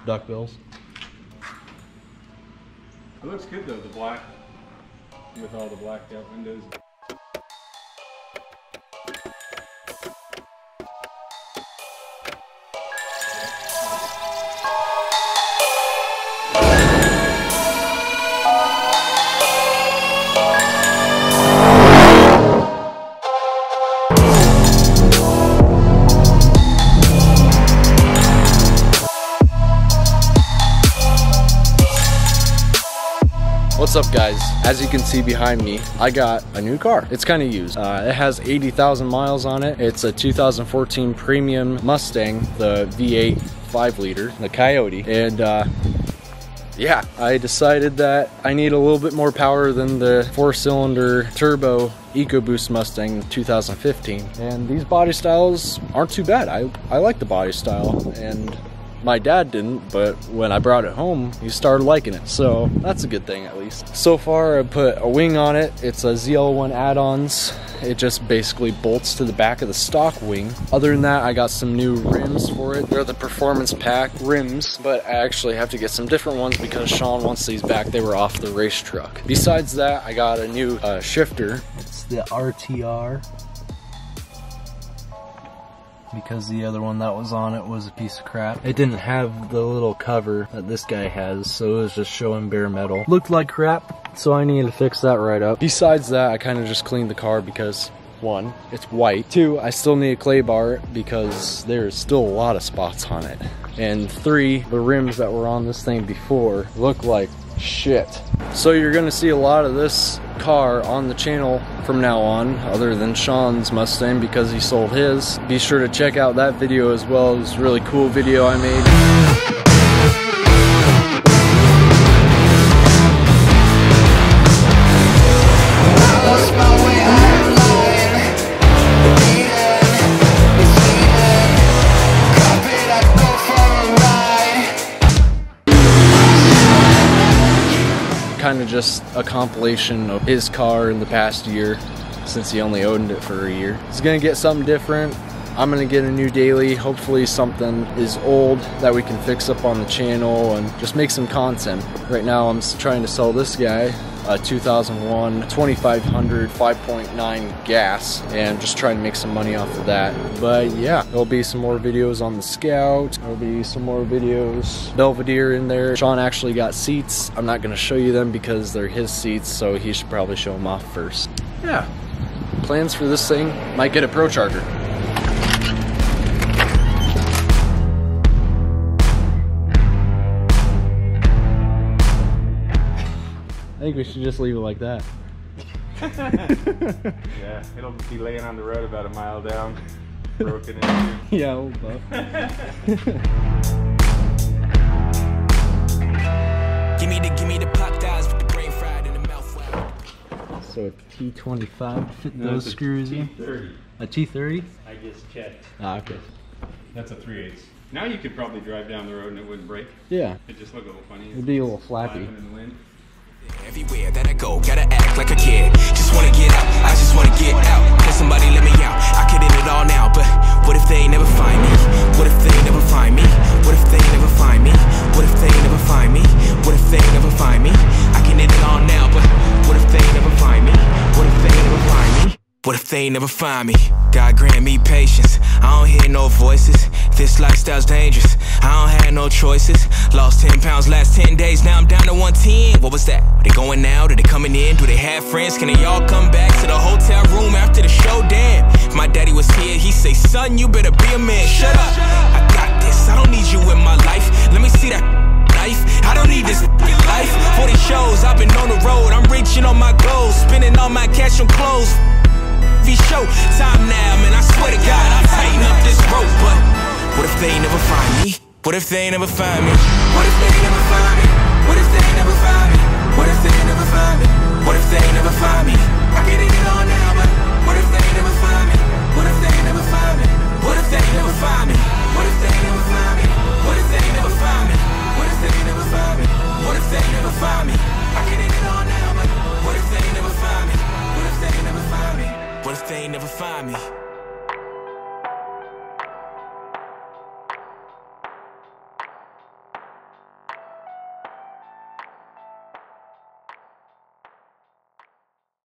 duckbills. It looks good though, the black, with all the blacked out windows. What's up guys? As you can see behind me, I got a new car. It's kind of used. It has 80,000 miles on it. It's a 2014 premium Mustang, the V8 5-liter, the Coyote. And yeah, I decided that I need a little bit more power than the 4-cylinder turbo EcoBoost Mustang 2015. And these body styles aren't too bad. I like the body style, and my dad didn't, but when I brought it home, he started liking it. So that's a good thing at least. So far I put a wing on it. It's a ZL1 add-ons. It just basically bolts to the back of the stock wing. Other than that, I got some new rims for it. They're the Performance Pack rims, but I actually have to get some different ones because Sean wants these back. They were off the race truck. Besides that, I got a new shifter. It's the RTR, because the other one that was on it was a piece of crap. It didn't have the little cover that this guy has, so it was just showing bare metal. Looked like crap, so I needed to fix that right up. Besides that, I kind of just cleaned the car because 1, it's white. 2, I still need a clay bar it because there's still a lot of spots on it. And 3, the rims that were on this thing before look like shit. So you're gonna see a lot of this car on the channel from now on, other than Sean's Mustang because he sold his. Be sure to check out that video as well. It was a really cool video I made. Kind of just a compilation of his car in the past year, since he only owned it for a year. He's gonna get something different. I'm gonna get a new daily. Hopefully something is old that we can fix up on the channel and just make some content. Right now I'm trying to sell this guy a 2001 2500 5.9 gas, and just trying to make some money off of that. But yeah, there'll be some more videos on the Scout. There'll be some more videos. Belvedere in there. Sean actually got seats. I'm not gonna show you them because they're his seats, so he should probably show them off first. Yeah, plans for this thing, might get a Pro Charger. I think we should just leave it like that. Yeah, it'll be laying on the road about a mile down, broken into. Yeah, old buff. Give me the pop dies with the brain fried in the mouth. So a T25 fit those screws in? T30. A T30? I just checked. Ah, okay. That's a 3/8. Now you could probably drive down the road and it wouldn't break. Yeah. It'd just look a little funny. It'd be a little flappy. In the wind. Everywhere that I go, gotta act like a kid. Just wanna get out, I just wanna get out. Can somebody let me out? I could end it all now, but what if they never find me? What if they never find me? What if they never find me? What if they never find me? What if they never find me? I can end it all now, but what if they never find me? What if they never find me? What if they never find me? God grant me patience, I don't hear no voices. This lifestyle's dangerous, I don't have no choices. Lost 10 pounds last 10 days, now I'm down to 110. What was that? Are they going now? Are they coming in? Do they have friends? Can they all come back to the hotel room after the show? Damn, if my daddy was here, he'd say, son, you better be a man. Shut up, I got this, I don't need you in my life. Let me see that knife, I don't need this life. 40 shows, I've been on the road, I'm reaching on my goals, spending all my cash on clothes. Show time now, man, I swear to God, I'll tighten up this rope. But what if they never find me? What if they never find me? What if they never find me? What if they never find me? What if they never find me? What if they never find me?